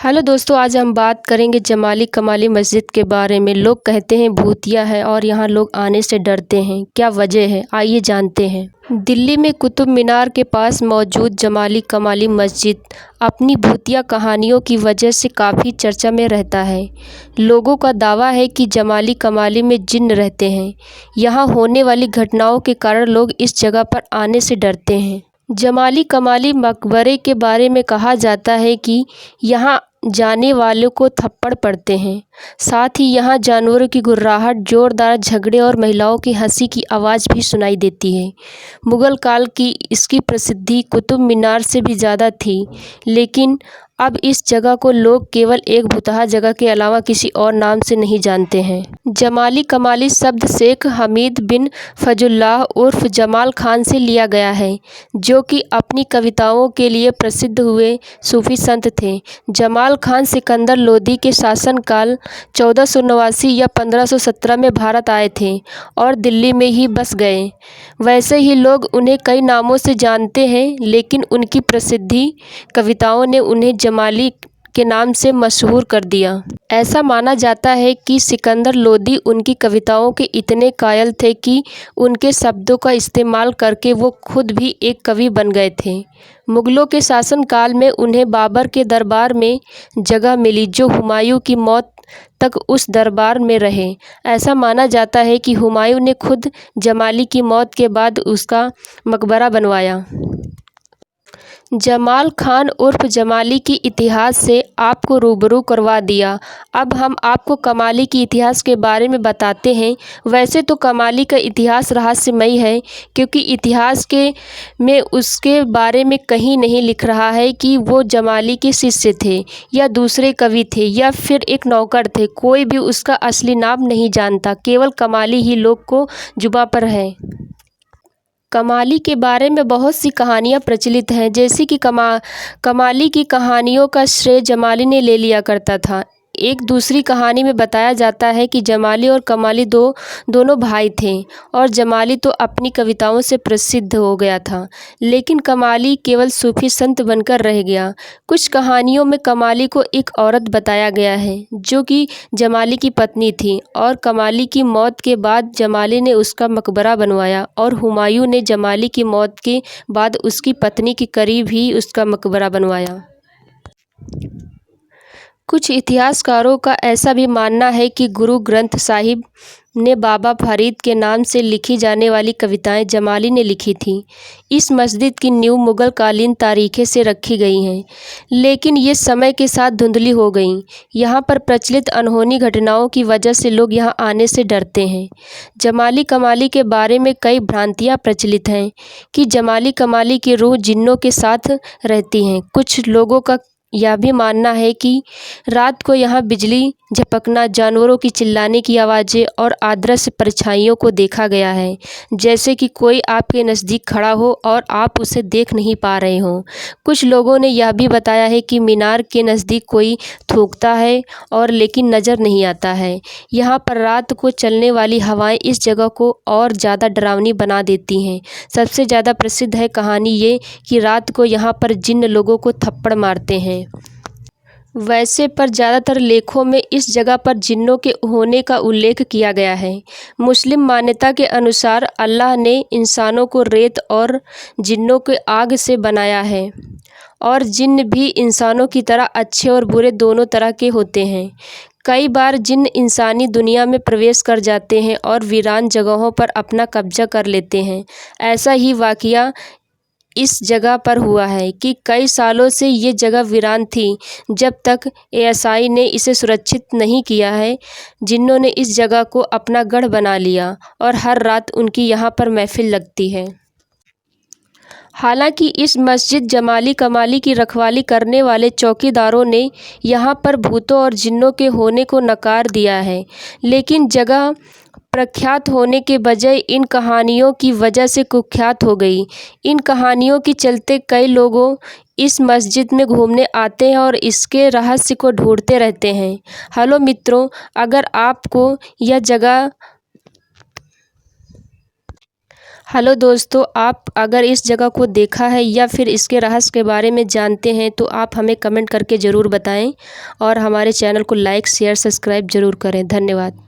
Hello दोस्तों, आज हम बात करेंगे जमाली कमाली मस्जिद के बारे में। लोग कहते हैं भूतिया है और यहाँ लोग आने से डरते हैं। क्या वजह है, आइए जानते हैं। दिल्ली में कुतुब मीनार के पास मौजूद जमाली कमाली मस्जिद अपनी भूतिया कहानियों की वजह से काफ़ी चर्चा में रहता है। लोगों का दावा है कि जमाली कमाली में जिन्न रहते हैं। यहाँ होने वाली घटनाओं के कारण लोग इस जगह पर आने से डरते हैं। जमाली कमाली मकबरे के बारे में कहा जाता है कि यहाँ जाने वालों को थप्पड़ पड़ते हैं। साथ ही यहाँ जानवरों की गुर्राहट, जोरदार झगड़े और महिलाओं की हंसी की आवाज़ भी सुनाई देती है। मुग़ल काल की इसकी प्रसिद्धि कुतुब मीनार से भी ज़्यादा थी, लेकिन अब इस जगह को लोग केवल एक भुतहा जगह के अलावा किसी और नाम से नहीं जानते हैं। जमाली कमाली शब्द शेख हमीद बिन फजुल्लाह उर्फ जमाल खान से लिया गया है, जो कि अपनी कविताओं के लिए प्रसिद्ध हुए सूफी संत थे। जमाल खान सिकंदर लोदी के शासनकाल 1489 या 1517 में भारत आए थे और दिल्ली में ही बस गए। वैसे ही लोग उन्हें कई नामों से जानते हैं, लेकिन उनकी प्रसिद्धि कविताओं ने उन्हें जमाली के नाम से मशहूर कर दिया। ऐसा माना जाता है कि सिकंदर लोदी उनकी कविताओं के इतने कायल थे कि उनके शब्दों का इस्तेमाल करके वो खुद भी एक कवि बन गए थे। मुग़लों के शासनकाल में उन्हें बाबर के दरबार में जगह मिली, जो हुमायूं की मौत तक उस दरबार में रहे। ऐसा माना जाता है कि हुमायूं ने खुद जमाली की मौत के बाद उसका मकबरा बनवाया। जमाल खान उर्फ जमाली की इतिहास से आपको रूबरू करवा दिया। अब हम आपको कमाली की इतिहास के बारे में बताते हैं। वैसे तो कमाली का इतिहास रहस्यमयी है, क्योंकि इतिहास में उसके बारे में कहीं नहीं लिख रहा है कि वो जमाली के शिष्य थे या दूसरे कवि थे या फिर एक नौकर थे। कोई भी उसका असली नाम नहीं जानता, केवल कमाली ही लोग को जुबां पर है। कमाली के बारे में बहुत सी कहानियाँ प्रचलित हैं, जैसे कि कमाली की कहानियों का श्रेय जमाली ने ले लिया करता था। एक दूसरी कहानी में बताया जाता है कि जमाली और कमाली दोनों भाई थे और जमाली तो अपनी कविताओं से प्रसिद्ध हो गया था, लेकिन कमाली केवल सूफी संत बनकर रह गया। कुछ कहानियों में कमाली को एक औरत बताया गया है, जो कि जमाली की पत्नी थी, और कमाली की मौत के बाद जमाली ने उसका मकबरा बनवाया और हुमायूं ने जमाली की मौत के बाद उसकी पत्नी के करीब ही उसका मकबरा बनवाया। कुछ इतिहासकारों का ऐसा भी मानना है कि गुरु ग्रंथ साहिब ने बाबा फरीद के नाम से लिखी जाने वाली कविताएं जमाली ने लिखी थीं। इस मस्जिद की नींव मुग़ल कालीन तारीखें से रखी गई हैं, लेकिन ये समय के साथ धुंधली हो गईं। यहाँ पर प्रचलित अनहोनी घटनाओं की वजह से लोग यहाँ आने से डरते हैं। जमाली कमाली के बारे में कई भ्रांतियाँ प्रचलित हैं कि जमाली कमाली की रूह जिन्नों के साथ रहती हैं। कुछ लोगों का यह भी मानना है कि रात को यहाँ बिजली झपकना, जानवरों की चिल्लाने की आवाज़ें और अदृश्य परछाइयों को देखा गया है, जैसे कि कोई आपके नज़दीक खड़ा हो और आप उसे देख नहीं पा रहे हों। कुछ लोगों ने यह भी बताया है कि मीनार के नज़दीक कोई थूकता है और लेकिन नज़र नहीं आता है। यहाँ पर रात को चलने वाली हवाएं इस जगह को और ज़्यादा डरावनी बना देती हैं। सबसे ज़्यादा प्रसिद्ध है कहानी ये कि रात को यहाँ पर जिन्न लोगों को थप्पड़ मारते हैं। वैसे पर ज़्यादातर लेखों में इस जगह पर जिन्नों के होने का उल्लेख किया गया है। मुस्लिम मान्यता के अनुसार अल्लाह ने इंसानों को रेत और जिन्नों के आग से बनाया है, और जिन्न भी इंसानों की तरह अच्छे और बुरे दोनों तरह के होते हैं। कई बार जिन्न इंसानी दुनिया में प्रवेश कर जाते हैं और वीरान जगहों पर अपना कब्जा कर लेते हैं। ऐसा ही वाक़या इस जगह पर हुआ है कि कई सालों से ये जगह वीरान थी, जब तक एएसआई ने इसे सुरक्षित नहीं किया है। जिन्नों ने इस जगह को अपना गढ़ बना लिया और हर रात उनकी यहाँ पर महफिल लगती है। हालांकि इस मस्जिद जमाली कमाली की रखवाली करने वाले चौकीदारों ने यहाँ पर भूतों और जिन्नों के होने को नकार दिया है, लेकिन जगह प्रख्यात होने के बजाय इन कहानियों की वजह से कुख्यात हो गई। इन कहानियों के चलते कई लोगों इस मस्जिद में घूमने आते हैं और इसके रहस्य को ढूंढते रहते हैं। हेलो मित्रों, अगर आपको यह जगह हेलो दोस्तों, आप अगर इस जगह को देखा है या फिर इसके रहस्य के बारे में जानते हैं तो आप हमें कमेंट करके ज़रूर बताएं और हमारे चैनल को लाइक शेयर सब्सक्राइब ज़रूर करें। धन्यवाद।